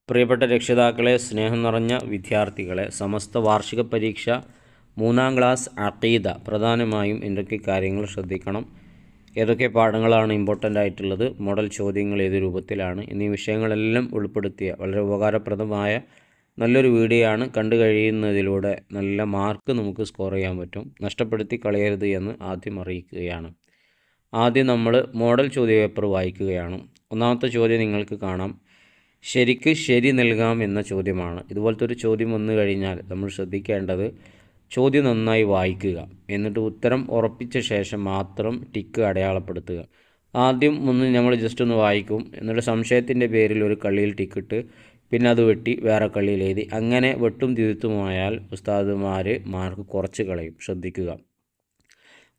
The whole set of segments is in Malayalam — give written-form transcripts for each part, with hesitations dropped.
പ്രിയപ്പെട്ട രക്ഷിതാക്കളെ, സ്നേഹം നിറഞ്ഞ വിദ്യാർത്ഥികളെ, സമസ്ത വാർഷിക പരീക്ഷ 3-ാം ക്ലാസ് അഖീദ പ്രധാനമായും എന്തൊക്കെ കാര്യങ്ങൾ ശ്രദ്ധിക്കണം, ഏതൊക്കെ പാഠങ്ങളാണ് ഇമ്പോർട്ടൻ്റ് ആയിട്ടുള്ളത്, മോഡൽ ചോദ്യങ്ങൾ ഏത് രൂപത്തിലാണ് എന്നീ വിഷയങ്ങളെല്ലാം ഉൾപ്പെടുത്തിയ വളരെ ഉപകാരപ്രദമായ നല്ലൊരു വീഡിയോ ആണ്. കണ്ടു കഴിയുന്നതിലൂടെ നല്ല മാർക്ക് നമുക്ക് സ്കോർ ചെയ്യാൻ പറ്റും. നഷ്ടപ്പെടുത്തി കളയരുത് എന്ന് ആദ്യം അറിയിക്കുകയാണ്. ആദ്യം നമ്മൾ മോഡൽ ചോദ്യപേപ്പർ വായിക്കുകയാണ്. ഒന്നാമത്തെ ചോദ്യം നിങ്ങൾക്ക് കാണാം. ശരിക്ക് ശരി നൽകാം എന്ന ചോദ്യമാണ്. ഇതുപോലത്തെ ഒരു ചോദ്യം വന്നു കഴിഞ്ഞാൽ നമ്മൾ ശ്രദ്ധിക്കേണ്ടത് ചോദ്യം നന്നായി വായിക്കുക, എന്നിട്ട് ഉത്തരം ഉറപ്പിച്ച ശേഷം മാത്രം ടിക്ക് അടയാളപ്പെടുത്തുക. ആദ്യം നമ്മൾ ജസ്റ്റ് ഒന്ന് വായിക്കും, എന്നിട്ട് സംശയത്തിൻ്റെ പേരിൽ ഒരു കള്ളിയിൽ ടിക്കിട്ട് പിന്നെ അത് വെട്ടി വേറെ കള്ളിയിൽ എഴുതി, അങ്ങനെ വെട്ടും തിരുത്തുമായാൽ ഉസ്താദുമാർ മാർക്ക് കുറച്ച് കളയും. ശ്രദ്ധിക്കുക.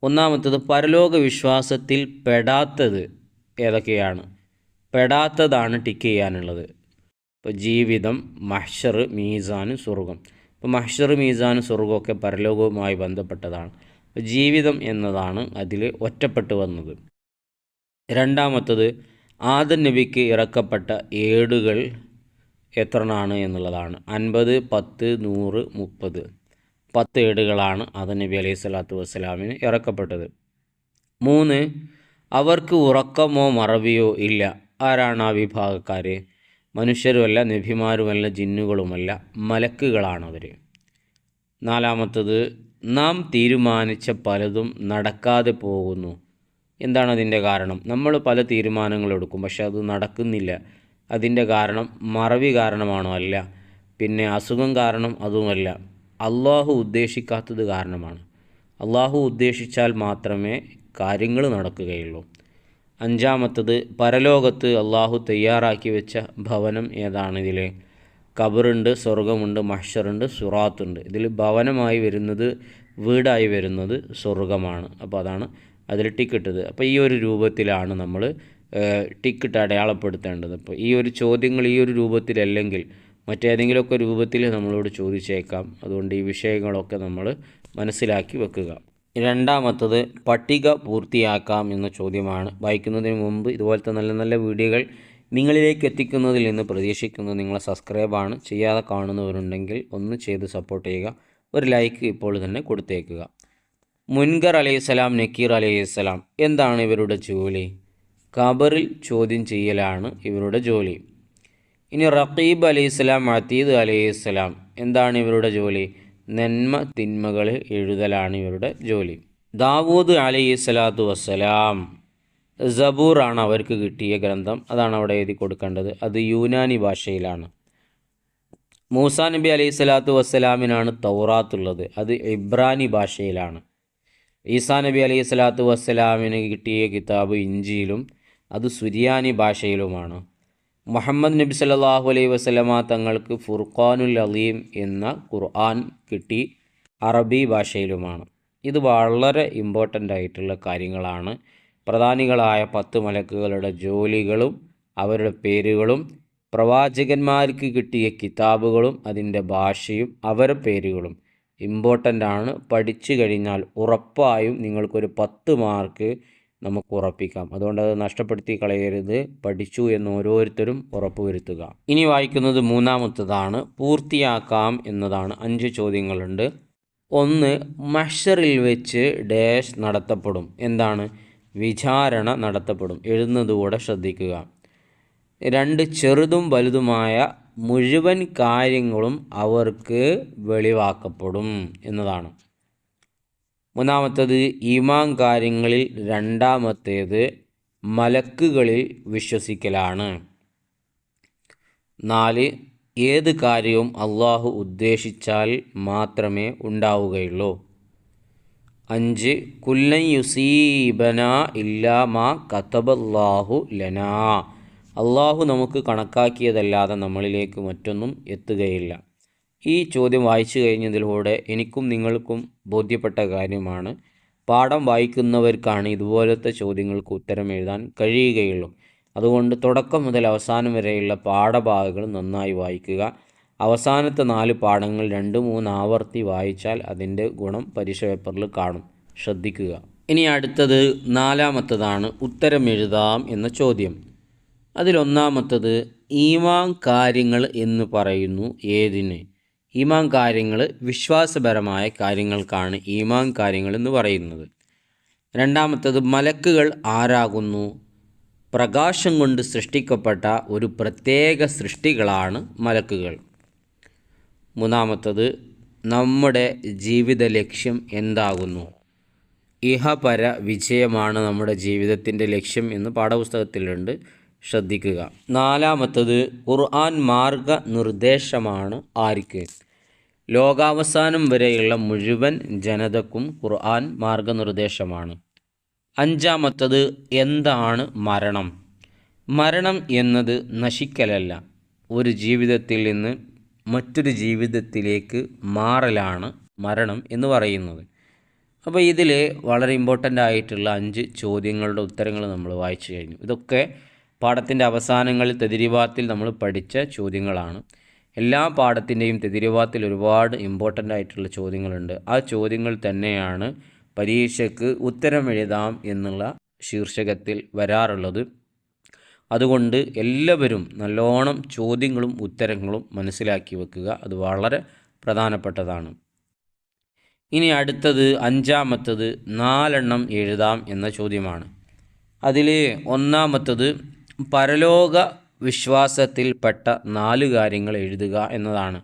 ഒന്നാമത്തത്, പരലോക വിശ്വാസത്തിൽ പെടാത്തത് ഏതൊക്കെയാണ്? പെടാത്തതാണ് ടിക്ക് ചെയ്യാനുള്ളത്. ഇപ്പോൾ ജീവിതം, മഹ്ശർ, മീസാൻ, സ്വർഗം. ഇപ്പോൾ മഹ്ശർ, മീസാൻ, സ്വർഗമൊക്കെ പരലോകവുമായി ബന്ധപ്പെട്ടതാണ്. അപ്പോൾ ജീവിതം എന്നതാണ് അതിൽ ഒറ്റപ്പെട്ടു വന്നത്. രണ്ടാമത്തത്, ആദം നബിക്ക് ഇറക്കപ്പെട്ട ഏടുകൾ എത്രയാണ് എന്നുള്ളതാണ്. 50, 10, 100, 30. 10 ഏടുകളാണ് ആദം നബി അലൈഹി സ്വലാത്തു വസ്സലാമിന് ഇറക്കപ്പെട്ടത്. 3, അവർക്ക് ഉറക്കമോ മറവിയോ ഇല്ല. ആരാണ് ആ വിഭാഗക്കാർ? മനുഷ്യരുമല്ല, നബിമാരുമല്ല, ജിന്നുകളുമല്ല, മലക്കുകളാണവർ. നാലാമത്തത്, നാം തീരുമാനിച്ച പലതും നടക്കാതെ പോകുന്നു. എന്താണ് അതിൻ്റെ കാരണം? നമ്മൾ പല തീരുമാനങ്ങളെടുക്കും, പക്ഷെ അത് നടക്കുന്നില്ല. അതിൻ്റെ കാരണം മറവി കാരണമാണോ? അല്ല. പിന്നെ അസുഖം കാരണം? അതുമല്ല. അള്ളാഹു ഉദ്ദേശിക്കാത്തത് കാരണമാണ്. അള്ളാഹു ഉദ്ദേശിച്ചാൽ മാത്രമേ കാര്യങ്ങൾ നടക്കുകയുള്ളൂ. അഞ്ചാമത്തത്, പരലോകത്ത് അള്ളാഹു തയ്യാറാക്കി വെച്ച ഭവനം ഏതാണ്? ഇതിൽ ഖബറുണ്ട്, സ്വർഗമുണ്ട്, മഹ്ശറുണ്ട്, സുറാത്തുണ്ട്. ഇതിൽ ഭവനമായി വരുന്നത്, വീടായി വരുന്നത് സ്വർഗമാണ്. അപ്പോൾ അതാണ് അതിൽ ടിക്കിട്ടത്. അപ്പോൾ ഈ ഒരു രൂപത്തിലാണ് നമ്മൾ ടിക്കിട്ട് അടയാളപ്പെടുത്തേണ്ടത്. അപ്പോൾ ഈ ഒരു ചോദ്യങ്ങൾ ഈ ഒരു രൂപത്തിലല്ലെങ്കിൽ മറ്റേതെങ്കിലുമൊക്കെ രൂപത്തിൽ നമ്മളോട് ചോദിച്ചേക്കാം. അതുകൊണ്ട് ഈ വിഷയങ്ങളൊക്കെ നമ്മൾ മനസ്സിലാക്കി വെക്കുക. രണ്ടാമത്തത്, പട്ടിക പൂർത്തിയാക്കാം എന്ന ചോദ്യമാണ്. വായിക്കുന്നതിന് മുമ്പ് ഇതുപോലത്തെ നല്ല നല്ല വീഡിയോകൾ നിങ്ങളിലേക്ക് എത്തിക്കുന്നതിൽ നിന്ന് പ്രതീക്ഷിക്കുന്നത് നിങ്ങളെ സബ്സ്ക്രൈബാണ്. ചെയ്യാതെ കാണുന്നവരുണ്ടെങ്കിൽ ഒന്ന് ചെയ്ത് സപ്പോർട്ട് ചെയ്യുക. ഒരു ലൈക്ക് ഇപ്പോൾ തന്നെ കൊടുത്തേക്കുക. മുൻകർ അലൈഹിസ്സലാം, നക്കീർ അലൈഹിസ്സലാം എന്താണ് ഇവരുടെ ജോലി? ഖബറിൽ ചോദ്യം ചെയ്യലാണ് ഇവരുടെ ജോലി. ഇനി റഖീബ് അലൈഹിസ്സലാം, അതീദ് അലൈഹിസ്സലാം എന്താണ് ഇവരുടെ ജോലി? നന്മ തിന്മകൾ എഴുതലാണ് ഇവരുടെ ജോലി. ദാവൂദ് അലൈഹിസ്സലാത്തു വസ്സലാം, സബൂറാണ് അവർക്ക് കിട്ടിയ ഗ്രന്ഥം. അതാണ് അവിടെ എഴുതി കൊടുക്കേണ്ടത്. അത് യൂനാനി ഭാഷയിലാണ്. മൂസാ നബി അലൈഹിസ്സലാത്തു വസ്സലാമിനാണ് തൗറാത്തുള്ളത്. അത് ഇബ്രാനി ഭാഷയിലാണ്. ഈസാ നബി അലൈഹിസ്സലാത്തു വസ്സലാമിന് കിട്ടിയ കിതാബ് ഇഞ്ചീലും, അത് സുരിയാനി ഭാഷയിലുമാണ്. മുഹമ്മദ് നബി സല്ലല്ലാഹു അലൈഹി വസല്ലമ തങ്ങൾക്ക് ഫുർഖാനുൽ അലീം എന്ന ഖുർആൻ കിട്ടി, അറബി ഭാഷയിലുമാണ്. ഇത് വളരെ ഇമ്പോർട്ടൻ്റ് ആയിട്ടുള്ള കാര്യങ്ങളാണ്. പ്രധാനികളായ 10 മലക്കുകളുടെ ജോലികളും അവരുടെ പേരുകളും, പ്രവാചകന്മാർക്ക് കിട്ടിയ കിതാബുകളും അതിൻ്റെ ഭാഷയും അവരുടെ പേരുകളും ഇമ്പോർട്ടൻ്റ് ആണ്. പഠിച്ചു കഴിഞ്ഞാൽ ഉറപ്പായും നിങ്ങൾക്കൊരു 10 മാർക്ക് നമുക്ക് ഉറപ്പിക്കാം. അതുകൊണ്ട് അത് നഷ്ടപ്പെടുത്തി കളയരുത്. പഠിച്ചു എന്ന് ഓരോരുത്തരും ഉറപ്പുവരുത്തുക. ഇനി വായിക്കുന്നത് മൂന്നാമത്തതാണ്. പൂർത്തിയാക്കാം എന്നതാണ്. 5 ചോദ്യങ്ങളുണ്ട്. 1, മഹ്ശറിൽ വെച്ച് ഡാഷ് നടത്തപ്പെടും. എന്താണ്? വിചാരണ നടത്തപ്പെടും. എഴുതുന്നതുകൂടെ ശ്രദ്ധിക്കുക. 2, ചെറുതും വലുതുമായ മുഴുവൻ കാര്യങ്ങളും അവർക്ക് വെളിവാക്കപ്പെടും എന്നതാണ്. മൂന്നാമത്തത്, ഈമാൻ കാര്യങ്ങളിൽ രണ്ടാമത്തേത് മലക്കുകളിൽ വിശ്വസിക്കലാണ്. 4, ഏത് കാര്യവും അള്ളാഹു ഉദ്ദേശിച്ചാൽ മാത്രമേ ഉണ്ടാവുകയുള്ളൂ. 5, കുല്ലൻ യുസീബന ഇല്ലാ മാ കതബല്ലാഹു ലനാ, അള്ളാഹു നമുക്ക് കണക്കാക്കിയതല്ലാതെ നമ്മളിലേക്ക് മറ്റൊന്നും എത്തുകയില്ല. ഈ ചോദ്യം വായിച്ചു കഴിഞ്ഞതിലൂടെ എനിക്കും നിങ്ങൾക്കും ബോധ്യപ്പെട്ട കാര്യമാണ്, പാഠം വായിക്കുന്നവർക്കാണ് ഇതുപോലത്തെ ചോദ്യങ്ങൾക്ക് ഉത്തരം എഴുതാൻ കഴിയുകയുള്ളൂ. അതുകൊണ്ട് തുടക്കം മുതൽ അവസാനം വരെയുള്ള പാഠഭാഗങ്ങൾ നന്നായി വായിക്കുക. അവസാനത്തെ 4 പാഠങ്ങൾ 2-3 ആവർത്തി വായിച്ചാൽ അതിൻ്റെ ഗുണം പരീക്ഷ പേപ്പറിൽ കാണും. ശ്രദ്ധിക്കുക. ഇനി അടുത്തത് 4-മത്തതാണ്, ഉത്തരം എഴുതാം എന്ന ചോദ്യം. അതിലൊന്നാമത്തത്, ഈമാൻ കാര്യങ്ങൾ എന്ന് പറയുന്നു ഏതിന്? ഈമാൻ കാര്യങ്ങൾ വിശ്വാസപരമായ കാര്യങ്ങൾക്കാണ് ഈമാൻ കാര്യങ്ങൾ എന്ന് പറയുന്നത്. രണ്ടാമത്തത് മലക്കുകൾ ആരാകുന്നു? പ്രകാശം കൊണ്ട് സൃഷ്ടിക്കപ്പെട്ട ഒരു പ്രത്യേക സൃഷ്ടികളാണ് മലക്കുകൾ. മൂന്നാമത്തത് നമ്മുടെ ജീവിത ലക്ഷ്യം എന്താകുന്നു? ഇഹപര വിജയമാണ് നമ്മുടെ ജീവിതത്തിൻ്റെ ലക്ഷ്യം എന്ന് പാഠപുസ്തകത്തിലുണ്ട്, ശ്രദ്ധിക്കുക. നാലാമത്തത് ഖുർആൻ മാർഗനിർദ്ദേശമാണ് ആർക്ക്? ലോകാവസാനം വരെയുള്ള മുഴുവൻ ജനതക്കും ഖുർആൻ മാർഗനിർദ്ദേശമാണ്. അഞ്ചാമത്തത് എന്താണ് മരണം? മരണം എന്നത് നശിക്കലല്ല, ഒരു ജീവിതത്തിൽ നിന്ന് മറ്റൊരു ജീവിതത്തിലേക്ക് മാറലാണ് മരണം എന്ന് പറയുന്നത്. അപ്പോൾ ഇതിൽ വളരെ ഇമ്പോർട്ടൻ്റ് ആയിട്ടുള്ള 5 ചോദ്യങ്ങളുടെ ഉത്തരങ്ങൾ നമ്മൾ വായിച്ചു കഴിഞ്ഞു. ഇതൊക്കെ പാഠത്തിൻ്റെ അവസാനങ്ങളിൽ തെദിരിവാത്തിൽ നമ്മൾ പഠിച്ച ചോദ്യങ്ങളാണ്. എല്ലാ പാഠത്തിൻ്റെയും തെദിരിവാത്തിൽ ഒരുപാട് ഇമ്പോർട്ടൻ്റ് ആയിട്ടുള്ള ചോദ്യങ്ങളുണ്ട്. ആ ചോദ്യങ്ങൾ തന്നെയാണ് പരീക്ഷയ്ക്ക് ഉത്തരം എഴുതാം എന്നുള്ള ശീർഷകത്തിൽ വരാറുള്ളത്. അതുകൊണ്ട് എല്ലാവരും നല്ലോണം ചോദ്യങ്ങളും ഉത്തരങ്ങളും മനസ്സിലാക്കി വെക്കുക, അത് വളരെ പ്രധാനപ്പെട്ടതാണ്. ഇനി അടുത്തത് 5-മത്തത് 4 എഴുതാം എന്ന ചോദ്യമാണ്. അതിൽ ഒന്നാമത്തത് പരലോക വിശ്വാസത്തിൽപ്പെട്ട 4 കാര്യങ്ങൾ എഴുതുക എന്നതാണ്.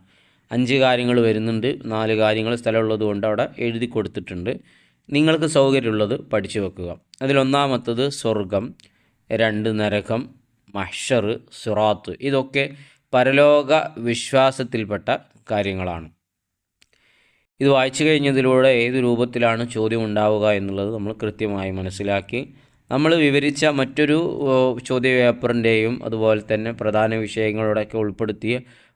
5 കാര്യങ്ങൾ വരുന്നുണ്ട്, 4 കാര്യങ്ങൾ സ്ഥലമുള്ളത് കൊണ്ട് അവിടെ എഴുതി കൊടുത്തിട്ടുണ്ട്. നിങ്ങൾക്ക് സൗകര്യമുള്ളത് പഠിച്ചു വെക്കുക. അതിലൊന്നാമത്തത് സ്വർഗം, 2 നരകം, മഹ്ശർ, സിറാത്ത്. ഇതൊക്കെ പരലോക വിശ്വാസത്തിൽപ്പെട്ട കാര്യങ്ങളാണ്. ഇത് വായിച്ചു കഴിഞ്ഞതിലൂടെ ഏത് രൂപത്തിലാണ് ചോദ്യം ഉണ്ടാവുക എന്നുള്ളത് നമ്മൾ കൃത്യമായി മനസ്സിലാക്കി. നമ്മൾ വിവരിച്ച മറ്റൊരു ചോദ്യപേപ്പറിൻ്റെയും അതുപോലെ തന്നെ പ്രധാന വിഷയങ്ങളോടൊക്കെ ഉൾപ്പെടുത്തിയ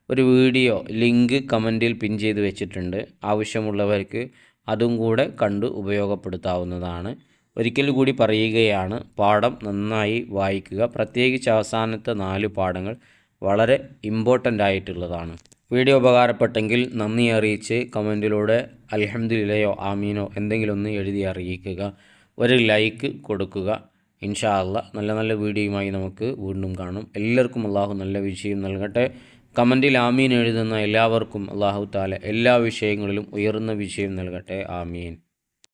ഒരു വീഡിയോ ലിങ്ക് കമൻറ്റിൽ പിൻ ചെയ്ത് വെച്ചിട്ടുണ്ട്. ആവശ്യമുള്ളവർക്ക് അതും കൂടെ കണ്ട് ഉപയോഗപ്പെടുത്താവുന്നതാണ്. ഒരിക്കൽ കൂടി പറയുകയാണ്, പാഠം നന്നായി വായിക്കുക. പ്രത്യേകിച്ച് അവസാനത്തെ 4 പാഠങ്ങൾ വളരെ ഇമ്പോർട്ടൻ്റ് ആയിട്ടുള്ളതാണ്. വീഡിയോ ഉപകാരപ്പെട്ടെങ്കിൽ നന്ദി അറിയിച്ച് കമൻറ്റിലൂടെ അൽഹംദുലില്ലയോ ആമീനോ എന്തെങ്കിലും ഒന്ന് എഴുതി അറിയിക്കുക. ഒരു ലൈക്ക് കൊടുക്കുക. ഇൻഷാ അല്ലാഹ് നല്ല നല്ല വീഡിയോയുമായി നമുക്ക് വീണ്ടും കാണും. എല്ലാവർക്കും അള്ളാഹു നല്ല വിജയം നൽകട്ടെ. കമൻറ്റിൽ ആമീൻ എഴുതുന്ന എല്ലാവർക്കും അള്ളാഹു തആല എല്ലാ വിഷയങ്ങളിലും ഉയർന്ന വിജയം നൽകട്ടെ. ആമീൻ.